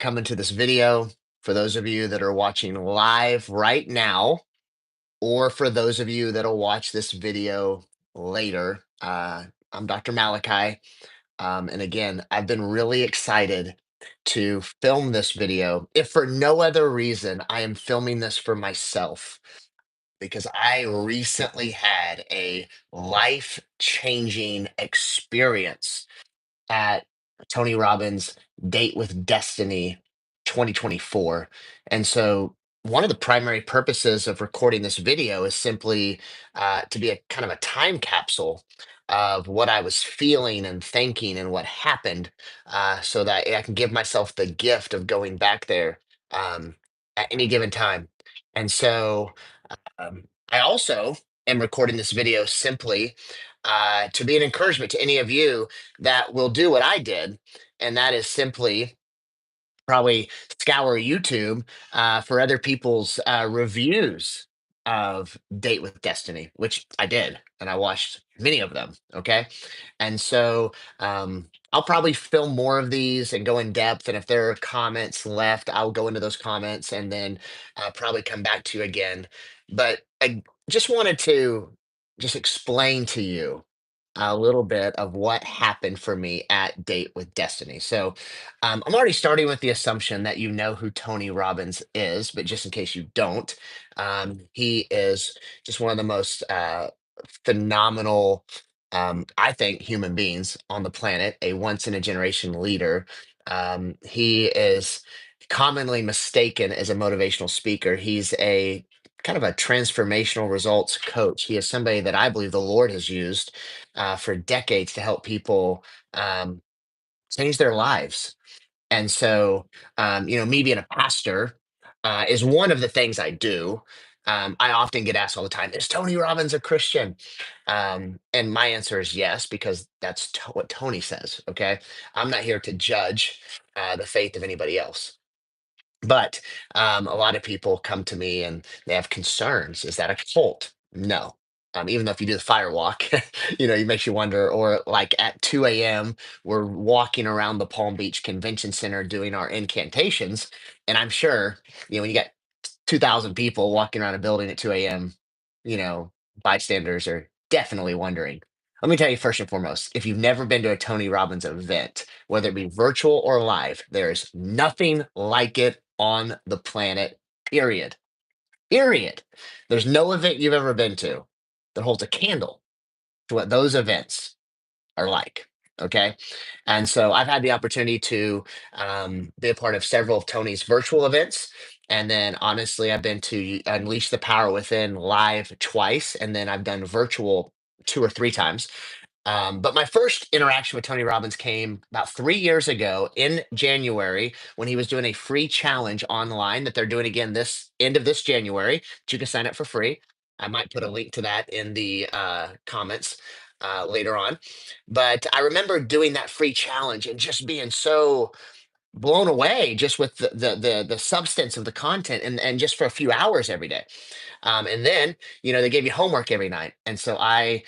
coming to this video. For those of you that are watching live right now, or for those of you that'll watch this video later, I'm Dr. Malachi. And again, I've been really excited to film this video. If for no other reason, I am filming this for myself because I recently had a life changing experience at Tony Robbins' Date with Destiny 2024. And so, one of the primary purposes of recording this video is simply to be a kind of a time capsule of what I was feeling and thinking and what happened, so that I can give myself the gift of going back there at any given time. And so, I also am recording this video simply to be an encouragement to any of you that will do what I did, and that is simply probably scour YouTube for other people's reviews of Date with Destiny, which I did, and I watched many of them. Okay, and so I'll probably film more of these and go in depth. And if there are comments left, I'll go into those comments and then probably come back to you again. But I just wanted to just explain to you a little bit of what happened for me at Date with Destiny. So I'm already starting with the assumption that you know who Tony Robbins is, but just in case you don't, he is just one of the most phenomenal, I think, human beings on the planet, a once in a generation leader. He is commonly mistaken as a motivational speaker. He's a kind of a transformational results coach. He is somebody that I believe the Lord has used for decades to help people change their lives. And so, me being a pastor is one of the things I do. I often get asked all the time, is Tony Robbins a Christian? And my answer is yes, because that's what Tony says. Okay. I'm not here to judge the faith of anybody else. But a lot of people come to me and they have concerns. Is that a cult? No. Even though if you do the fire walk, it makes you wonder. Or like at 2 a.m., we're walking around the Palm Beach Convention Center doing our incantations. And I'm sure, when you got 2,000 people walking around a building at 2 a.m., you know, bystanders are definitely wondering. Let me tell you first and foremost, if you've never been to a Tony Robbins event, whether it be virtual or live, there's nothing like it on the planet, period. Period. There's no event you've ever been to that holds a candle to what those events are like. Okay. And so I've had the opportunity to be a part of several of Tony's virtual events. And then honestly, I've been to Unleash the Power Within live twice. And then I've done virtual two or three times. But my first interaction with Tony Robbins came about 3 years ago in January when he was doing a free challenge online that they're doing again this end of this January. That you can sign up for free. I might put a link to that in the comments later on. But I remember doing that free challenge and just being so blown away just with the substance of the content and just for a few hours every day. And then, they gave you homework every night. And so I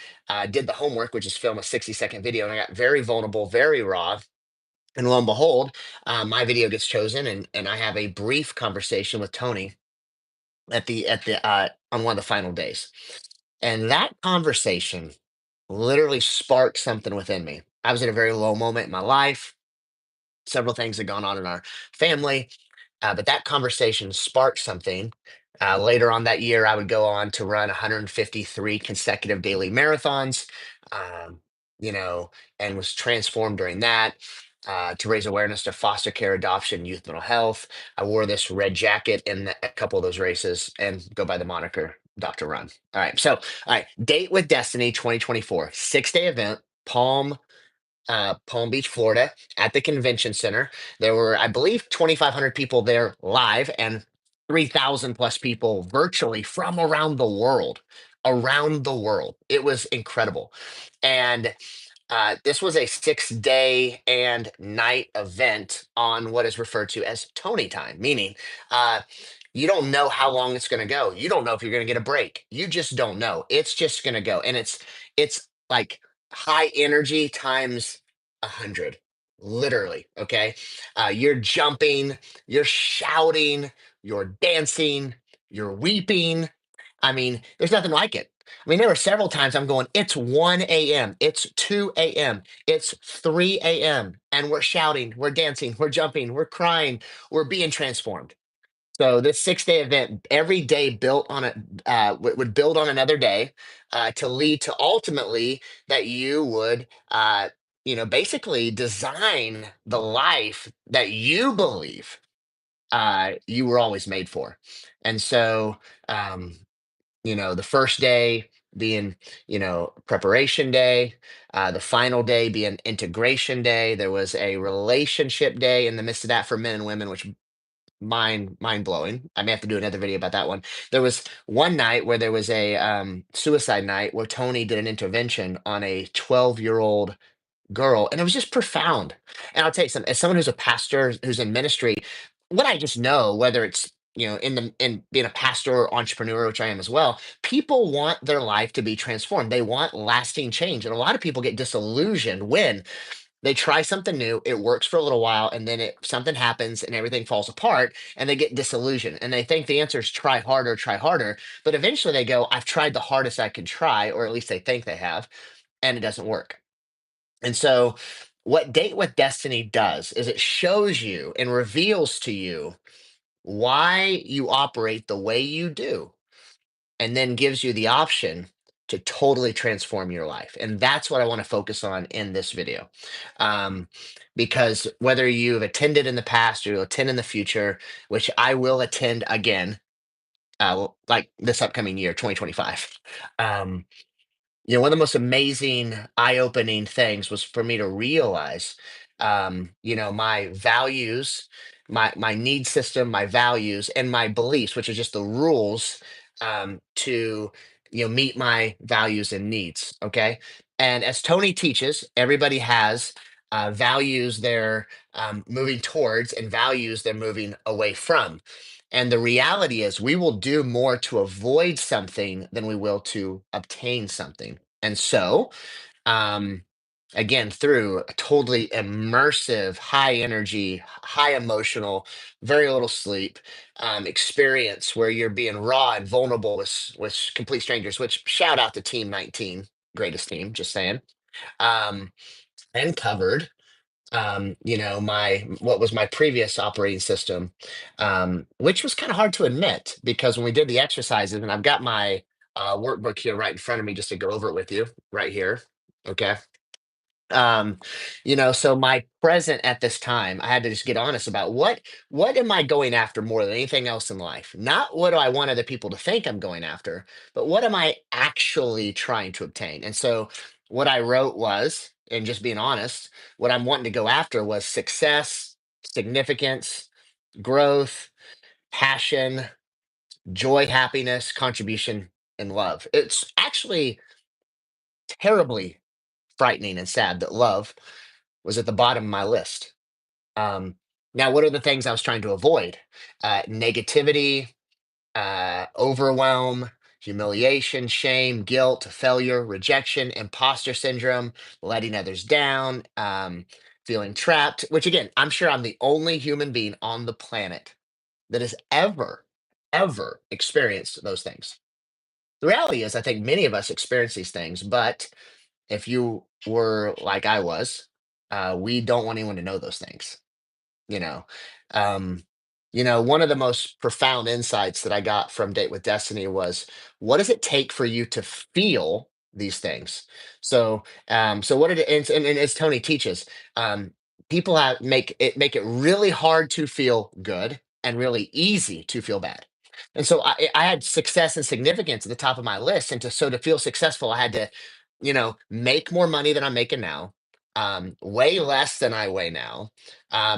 did the homework, which is film a 60-second video. And I got very vulnerable, very raw. And lo and behold, my video gets chosen, and I have a brief conversation with Tony at the on one of the final days. And that conversation literally sparked something within me. I was in a very low moment in my life. Several things had gone on in our family, but that conversation sparked something. Later on that year, I would go on to run 153 consecutive daily marathons, um, you know, and was transformed during that to raise awareness to foster care, adoption, youth mental health. I wore this red jacket in a couple of those races and go by the moniker Dr. Run. All right, Date with Destiny 2024, 6-day event, Palm Beach, Florida, at the convention center. There were, I believe, 2,500 people there live and 3,000 plus people virtually from around the world. Around the world. It was incredible. And this was a 6-day and night event on what is referred to as Tony time, meaning you don't know how long it's going to go. You don't know if you're going to get a break. You just don't know. It's just going to go, and it's like high energy times 100. literally. Okay. You're jumping, you're shouting, you're dancing, you're weeping. I mean, there's nothing like it. I mean, there were several times I'm going, it's 1 a.m., it's 2 a.m., it's 3 a.m., and we're shouting, we're dancing, we're jumping, we're crying, we're being transformed. So this 6-day event, every day built on a would build on another day, to lead to ultimately that you would, basically design the life that you believe you were always made for. And so, um, the first day being, preparation day, the final day being integration day. There was a relationship day in the midst of that for men and women, which mind blowing. I may have to do another video about that one. There was one night where there was a suicide night where Tony did an intervention on a 12-year-old girl, and it was just profound. And I'll tell you something, as someone who's a pastor who's in ministry, what I just know, whether it's in being a pastor or entrepreneur, which I am as well, people want their life to be transformed. They want lasting change, and a lot of people get disillusioned when they try something new, it works for a little while, and then something happens and everything falls apart, and they get disillusioned. And they think the answer is try harder. But eventually they go, I've tried the hardest I can try, or at least they think they have, and it doesn't work. And so, what Date with Destiny does is it shows you and reveals to you why you operate the way you do, and then gives you the option to totally transform your life. And that's what I want to focus on in this video. Um, because whether you've attended in the past or you'll attend in the future, which I will attend again, like this upcoming year, 2025. Um, One of the most amazing, eye-opening things was for me to realize, my values, my need system, my values, and my beliefs, which are just the rules, to meet my values and needs. Okay, and as Tony teaches, everybody has values they're moving towards and values they're moving away from. And the reality is, we will do more to avoid something than we will to obtain something. And so, um, again, through a totally immersive, high energy, high emotional, very little sleep experience where you're being raw and vulnerable with complete strangers, which shout out to Team 19, greatest team, just saying. Um, and covered my what was my previous operating system, which was kind of hard to admit because when we did the exercises, and I've got my workbook here right in front of me just to go over it with you right here. Okay. So my present at this time, I had to just get honest about what am I going after more than anything else in life? Not what do I want other people to think I'm going after, but what am I actually trying to obtain? And so what I wrote was, and just being honest, what I'm wanting to go after was success, significance, growth, passion, joy, happiness, contribution, and love. It's actually terribly frightening and sad that love was at the bottom of my list. Um, Now, what are the things I was trying to avoid? Negativity, overwhelm, humiliation, shame, guilt, failure, rejection, imposter syndrome, letting others down, feeling trapped, which again, I'm sure I'm the only human being on the planet that has ever experienced those things. The reality is, I think many of us experience these things, but if you were like I was, we don't want anyone to know those things. You know, um, one of the most profound insights that I got from Date with Destiny was, what does it take for you to feel these things? So what did it, and as Tony teaches, people make it really hard to feel good and really easy to feel bad. And so I had success and significance at the top of my list, and to feel successful, I had to, make more money than I'm making now, way less than I weigh now,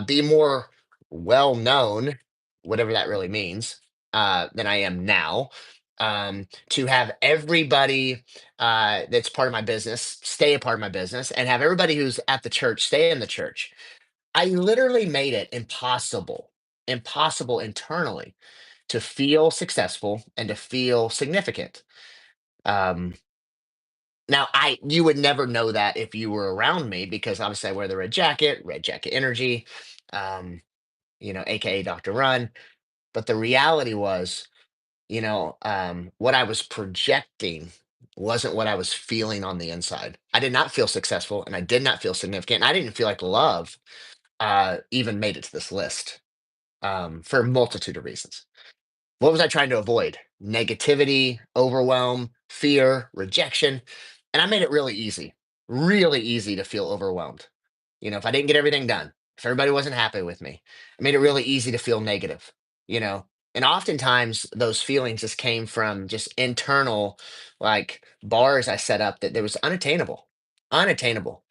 be more well known, whatever that really means, than I am now. To have everybody that's part of my business stay a part of my business, and have everybody who's at the church stay in the church. I literally made it impossible internally to feel successful and to feel significant. Um, Now, you would never know that if you were around me because obviously I wear the red jacket energy, um, aka Dr. Run. But the reality was, what I was projecting wasn't what I was feeling on the inside. I did not feel successful and I did not feel significant. And I didn't feel like love even made it to this list for a multitude of reasons. What was I trying to avoid? Negativity, overwhelm, fear, rejection. And I made it really easy to feel overwhelmed. If I didn't get everything done, if everybody wasn't happy with me, I made it really easy to feel negative, you know. And oftentimes those feelings just came from just internal like bars I set up that there was unattainable, unattainable.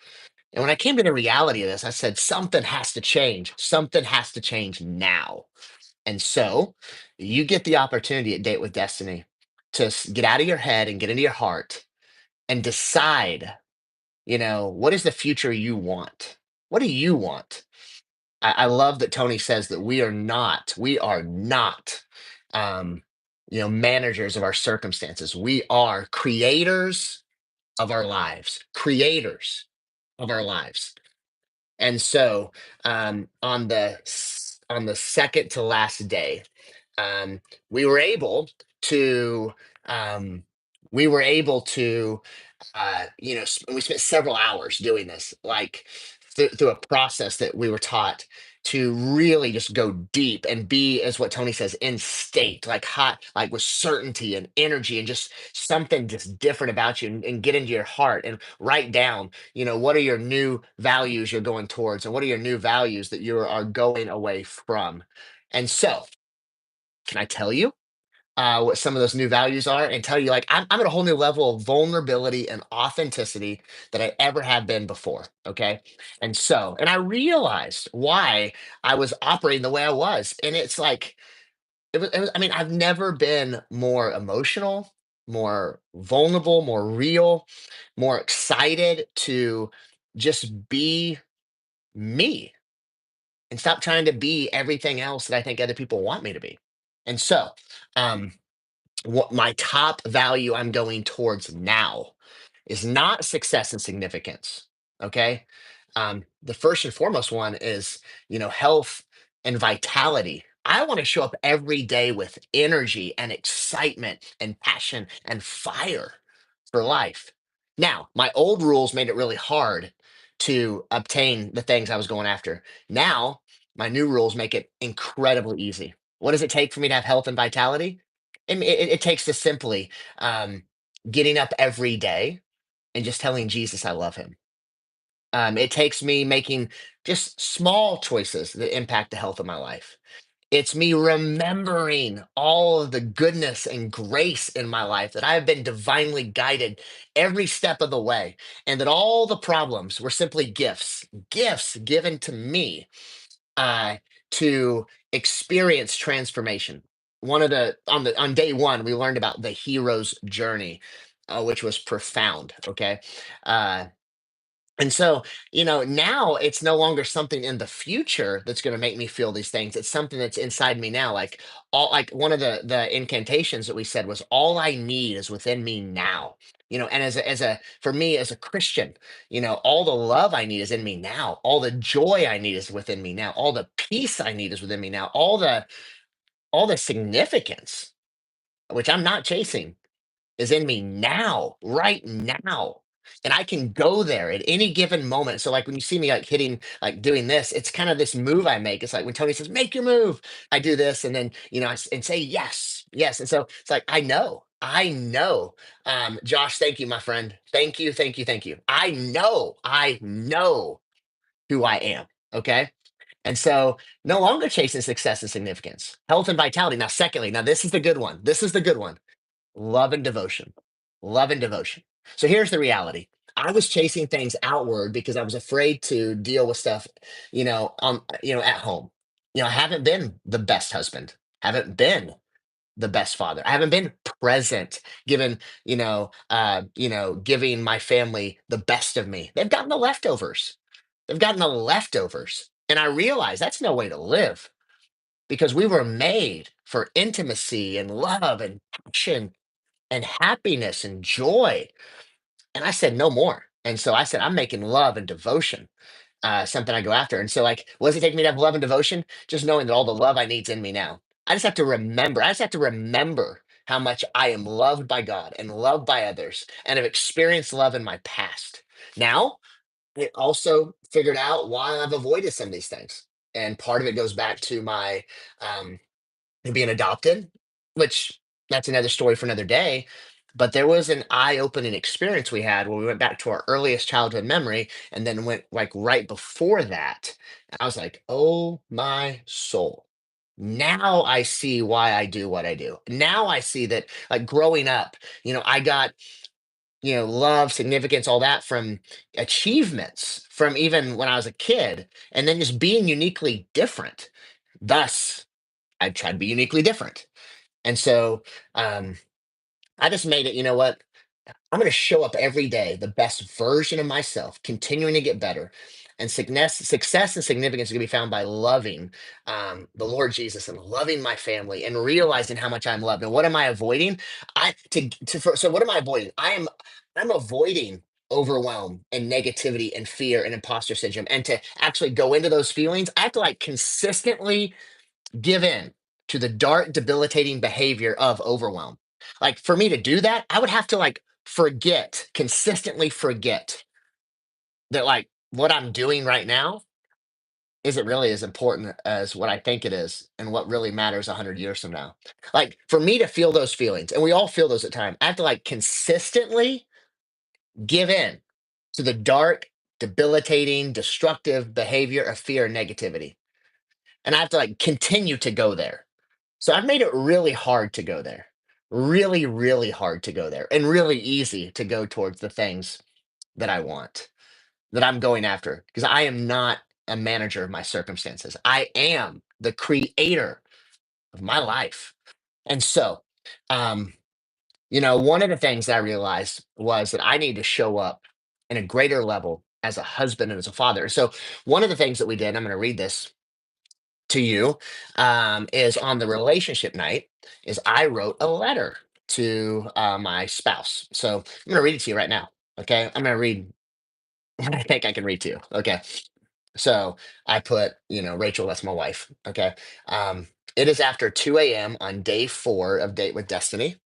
And when I came to the reality of this, I said, something has to change. Something has to change now. And so you get the opportunity at Date with Destiny to get out of your head and get into your heart and decide, what is the future you want? What do you want? I love that Tony says that we are not, um, managers of our circumstances. We are creators of our lives. And so, on the second to last day, um, we were able to um, we were able to we spent several hours doing this, like through a process that we were taught to really just go deep and be, as what Tony says, in state, like hot, like with certainty and energy and just something just different about you, and get into your heart and write down, what are your new values you're going towards, and what are your new values that you are going away from. And so, can I tell you? What some of those new values are, and tell you like I'm at a whole new level of vulnerability and authenticity that I ever have been before. Okay. And I realized why I was operating the way I was. And it's like, I mean, I've never been more emotional, more vulnerable, more real, more excited to just be me and stop trying to be everything else that I think other people want me to be. And so, um, what my top value I'm going towards now is not success and significance. Okay. The first and foremost one is, health and vitality. I want to show up every day with energy and excitement and passion and fire for life. Now, my old rules made it really hard to obtain the things I was going after. Now, my new rules make it incredibly easy. What does it take for me to have health and vitality? It takes just simply um, getting up every day and just telling Jesus I love him. It takes me making just small choices that impact the health of my life. It's me remembering all of the goodness and grace in my life, that I have been divinely guided every step of the way, and that all the problems were simply gifts given to me uh, to experience transformation. On day one, we learned about the hero's journey, which was profound. Okay, uh, and so, now it's no longer something in the future that's going to make me feel these things. It's something that's inside me now. Like one of the incantations that we said was, all I need is within me now. And as a for me as a Christian, all the love I need is in me now. All the joy I need is within me now. All the peace I need is within me now. All the significance, which I'm not chasing, is in me now, right now. And I can go there at any given moment. So, like when you see me like hitting, like doing this, it's kind of this move I make. It's like when Tony says, "Make your move," I do this, and then and say yes, yes. And so it's like I know. Josh, thank you, my friend. Thank you, thank you, thank you. I know who I am. Okay. And so, no longer chasing success and significance, health and vitality. Now, secondly, now this is the good one. This is the good one. Love and devotion. Love and devotion. So here's the reality. I was chasing things outward because I was afraid to deal with stuff, at home. I haven't been the best husband, haven't been the best father. I haven't been present, giving my family the best of me. They've gotten the leftovers. They've gotten the leftovers. And I realize that's no way to live, because we were made for intimacy and love and passion and happiness and joy. And I said, no more. And so I said, I'm making love and devotion something I go after. And so, like, what does it take me to have love and devotion? Just knowing that all the love I need's in me now. I just have to remember. I just have to remember how much I am loved by God and loved by others, and have experienced love in my past. Now, it also figured out why I've avoided some of these things, and part of it goes back to my um, being adopted, which that's another story for another day. But there was an eye-opening experience we had where we went back to our earliest childhood memory and then went like right before that. And I was like, oh my soul. Now I see why I do what I do. Now I see that, like, growing up, I got, love, significance, all that from achievements from even when I was a kid, and then just being uniquely different. Thus, I tried to be uniquely different. And so um, I just made it, you know what? I'm going to show up every day, the best version of myself, continuing to get better. And success and significance is going to be found by loving the Lord Jesus and loving my family and realizing how much I'm loved. And what am I avoiding? So what am I avoiding? I'm avoiding overwhelm and negativity and fear and imposter syndrome. And to actually go into those feelings, I have to like consistently give in to the dark, debilitating behavior of overwhelm. Like, for me to do that, I would have to like consistently forget that, like, what I'm doing right now isn't really as important as what I think it is and what really matters 100 years from now. Like, for me to feel those feelings, and we all feel those at times, I have to like consistently give in to the dark, debilitating, destructive behavior of fear and negativity. And I have to like continue to go there. So I've made it really hard to go there. Really, really hard to go there, and really easy to go towards the things that I want, that I'm going after, because I am not a manager of my circumstances. I am the creator of my life. And so, um, one of the things that I realized was that I need to show up in a greater level as a husband and as a father. So, one of the things that we did, I'm going to read this to you, is on the relationship night, is I wrote a letter to my spouse. So I'm going to read it to you right now. Okay. I'm going to read what I think I can read to you. Okay. So I put, Rachel, that's my wife. Okay. It is after 2 a.m. on day 4 of Date with Destiny.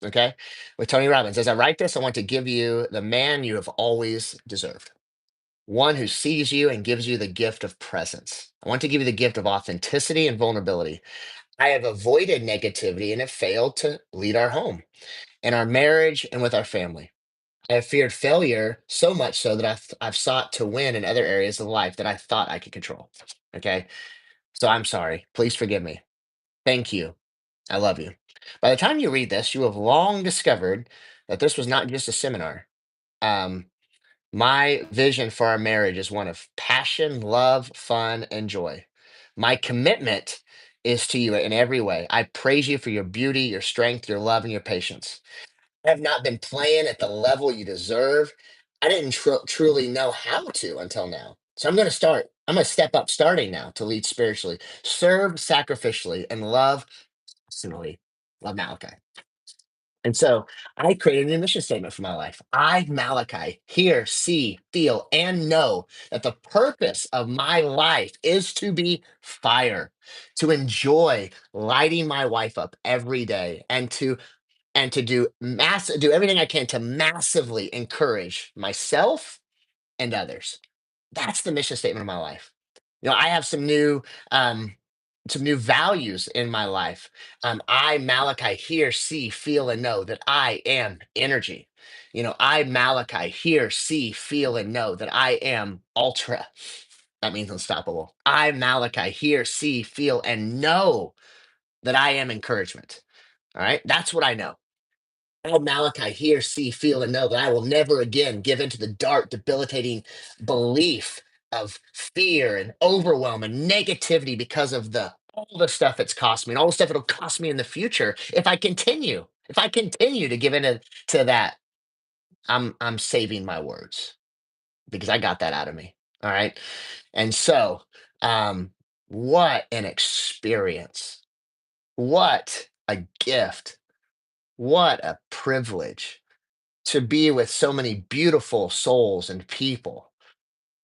Okay. With Tony Robbins. As I write this, I want to give you the man you have always deserved, one who sees you and gives you the gift of presence. I want to give you the gift of authenticity and vulnerability. I have avoided negativity and have failed to lead our home, in our marriage, and with our family. I have feared failure so much so that I've sought to win in other areas of life that I thought I could control. Okay. So I'm sorry. Please forgive me. Thank you. I love you. By the time you read this, you have long discovered that this was not just a seminar. Um, my vision for our marriage is one of passion, love, fun, and joy. My commitment is to you in every way. I praise you for your beauty, your strength, your love, and your patience. I have not been playing at the level you deserve. I didn't truly know how to until now. So I'm going to start. I'm going to step up starting now to lead spiritually, serve sacrificially, and love personally. Love Malachi. And so I created a new mission statement for my life. I, Malachi, hear, see, feel, and know that the purpose of my life is to be fire, to enjoy lighting my wife up every day, and to do everything I can to massively encourage myself and others. That's the mission statement of my life. I have some new values in my life. I, Malachi, hear, see, feel, and know that I am energy. I, Malachi, hear, see, feel, and know that I am ultra. That means unstoppable. I, Malachi, hear, see, feel, and know that I am encouragement. All right. That's what I know. Oh, Malachi, hear, see, feel, and know that I will never again give into the dark, debilitating belief of fear and overwhelm and negativity because of the all the stuff it's cost me and all the stuff it'll cost me in the future if I continue. If I continue to give into to that, I'm saving my words because I got that out of me. All right. And so, um, what an experience. What a gift. What a privilege to be with so many beautiful souls and people,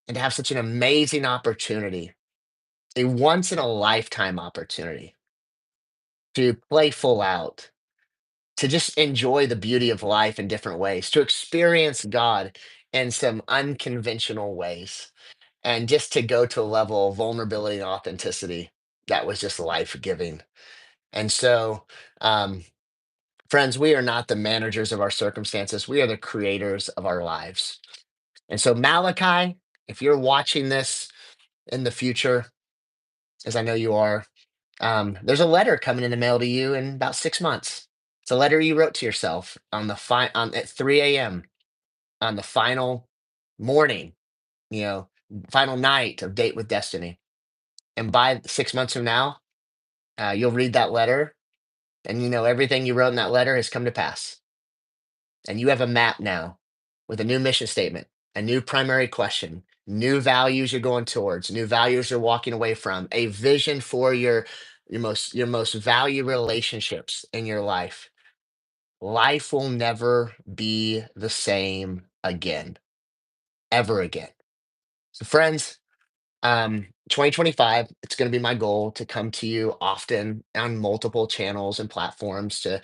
and to have such an amazing opportunity, a once in a lifetime opportunity to play full out, to just enjoy the beauty of life in different ways, to experience God in some unconventional ways, and just to go to a level of vulnerability and authenticity that was just life giving. And so, um, friends, we are not the managers of our circumstances, we are the creators of our lives. And so, Malachi, if you're watching this in the future, as I know you are, there's a letter coming in the mail to you in about 6 months. It's a letter you wrote to yourself on at 3 a.m. on the final morning, you know, final night of Date with Destiny. And by 6 months from now, you'll read that letter, and everything you wrote in that letter has come to pass. And you have a map now with a new mission statement, a new primary question, new values you're going towards, new values you're walking away from, a vision for your most valued relationships in your life. Life will never be the same again, ever again. So, friends, 2025, it's going to be my goal to come to you often on multiple channels and platforms to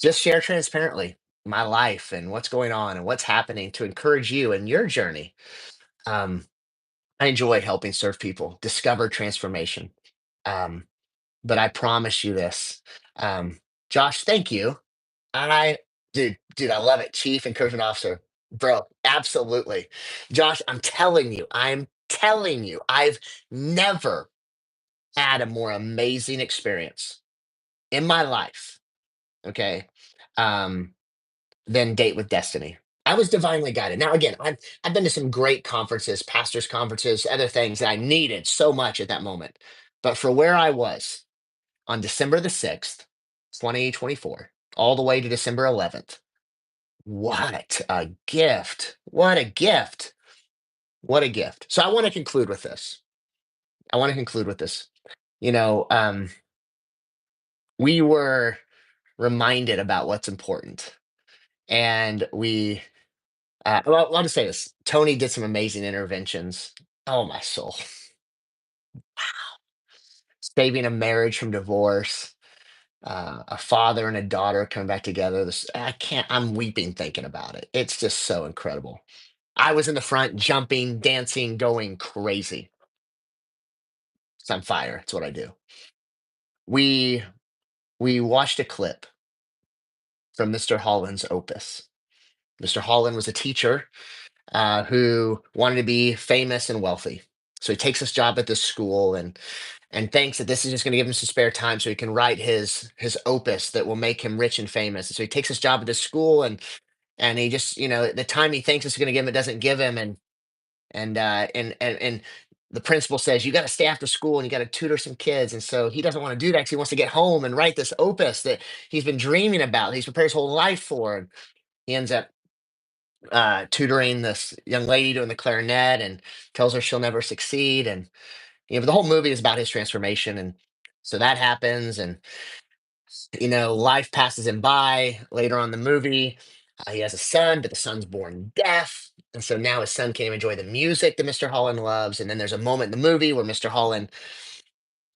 just share transparently my life and what's going on and what's happening to encourage you in your journey. um, I enjoy helping serve people discover transformation. um, but I promise you this, um, Josh, thank you. I dude, I love it. Chief Encouragement Officer. Bro, absolutely. Josh, I'm telling you, I've never had a more amazing experience in my life, okay, um, than Date with Destiny. I was divinely guided. Now, again, I've been to some great conferences, pastors' conferences, other things that I needed so much at that moment. But for where I was on December the 6th, 2024, all the way to December 11th, what a gift. What a gift. What a gift. So I want to conclude with this. I want to conclude with this. You know, um, we were reminded about what's important. And I'll just say this: Tony did some amazing interventions. Oh, my soul. Saving a marriage from divorce, a father and a daughter coming back together. I'm weeping thinking about it. It's just so incredible. I was in the front, jumping, dancing, going crazy. It's on fire. It's what I do. We we watched a clip from Mr. Holland's opus. Mr. Holland was a teacher who wanted to be famous and wealthy. So he takes this job at this school and thinks that this is just going to give him some spare time so he can write his opus that will make him rich and famous. And so he takes this job at this school and he just the time he thinks it's going to give him, it doesn't give him. And the principal says you got to stay after school and you got to tutor some kids. And so he doesn't want to do that 'cause he wants to get home and write this opus that he's been dreaming about, he's prepared his whole life for. And he ends up tutoring this young lady doing the clarinet and tells her she'll never succeed. And the whole movie is about his transformation. And so that happens, and life passes him by. Later on in the movie, he has a son, but the son's born deaf. And so now his son can't even enjoy the music that Mr. Holland loves. And then there's a moment in the movie where Mr. Holland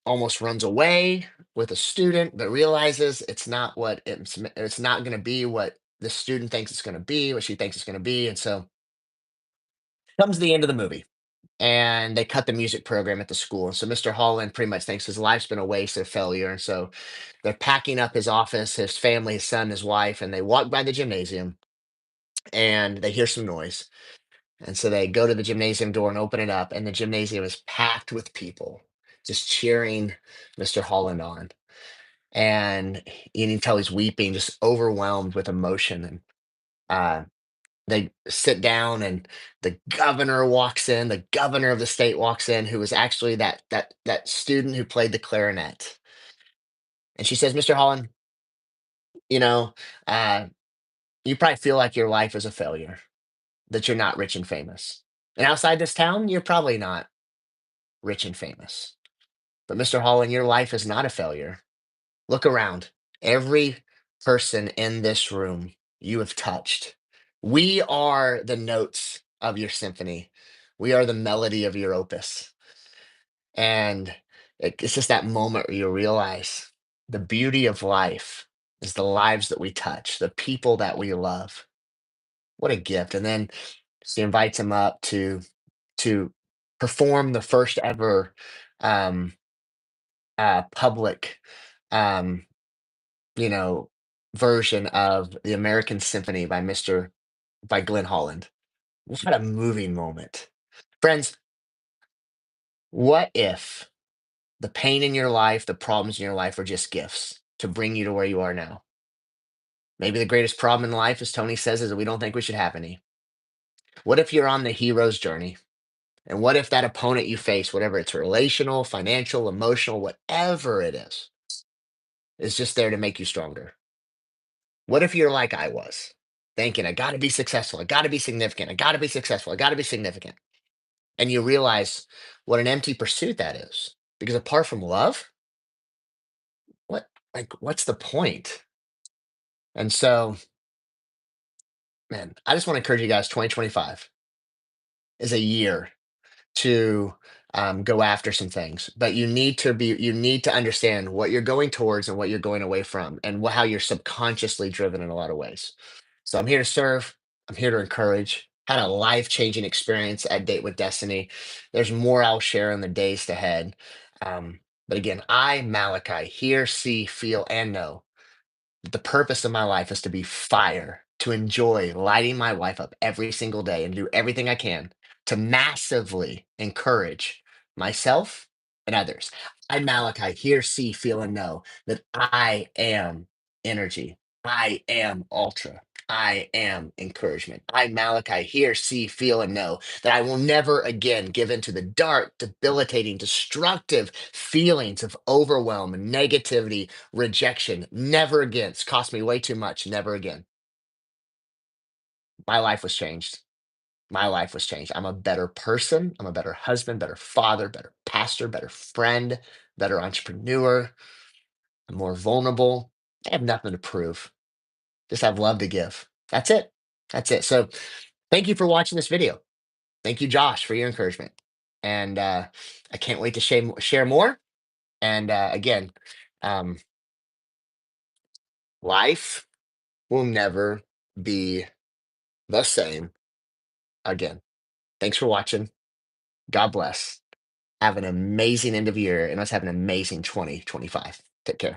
almost runs away with a student, but realizes it's not going to be what the student thinks it's going to be, what she thinks it's going to be. And so comes the end of the movie, and they cut the music program at the school. And so Mr. Holland pretty much thinks his life's been a waste, a failure. And so they're packing up his office, his family, his son, his wife, and they walk by the gymnasium and they hear some noise. And so they go to the gymnasium door and open it up, and the gymnasium is packed with people just cheering Mr. Holland on. And you can tell he's weeping, just overwhelmed with emotion. And uh, they sit down, and the governor walks in. The governor of the state walks in, who was actually that student who played the clarinet. And she says, "Mr. Holland, you know, uh, you probably feel like your life is a failure, that you're not rich and famous. And outside this town, you're probably not rich and famous. But Mr. Holland, your life is not a failure. Look around. Every person in this room you have touched. We are the notes of your symphony. We are the melody of your opus. And it's just that moment where you realize the beauty of life is the lives that we touch, the people that we love. What a gift. And then she invites him up to perform the first ever um, public, um, you know, version of the American Symphony by Glenn Holland. What a moving moment. Friends, what if the pain in your life, the problems in your life are just gifts to bring you to where you are now? Maybe the greatest problem in life, as Tony says, is that we don't think we should have any. What if you're on the hero's journey? And what if that opponent you face, whatever it's relational, financial, emotional, whatever it is just there to make you stronger? What if you're like I was, thinking, I got to be successful, I got to be significant, I got to be successful, I got to be significant? And you realize what an empty pursuit that is. Because apart from love, what what's the point? And so, man, I just want to encourage you guys, 2025 is a year to go after some things, but you need to understand what you're going towards and what you're going away from, and how you're subconsciously driven in a lot of ways. So I'm here to serve. I'm here to encourage. Had a life changing experience at Date with Destiny. There's more I'll share in the days ahead. But again, I, Malachi, hear, see, feel, and know the purpose of my life is to be fire, to enjoy lighting my wife up every single day and do everything I can to massively encourage myself and others. I, Malachi, hear, see, feel, and know that I am energy. I am ultra. I am encouragement. I, Malachi, hear, see, feel, and know that I will never again give into the dark, debilitating, destructive feelings of overwhelm and negativity, rejection. Never again. It's cost me way too much. Never again. My life was changed. My life was changed. I'm a better person. I'm a better husband, better father, better pastor, better friend, better entrepreneur. I'm more vulnerable. I have nothing to prove. Just have love to give. That's it. That's it. So thank you for watching this video. Thank you, Josh, for your encouragement. And I can't wait to share more. And again, um, life will never be the same again. Thanks for watching. God bless. Have an amazing end of year, and let's have an amazing 2025. Take care.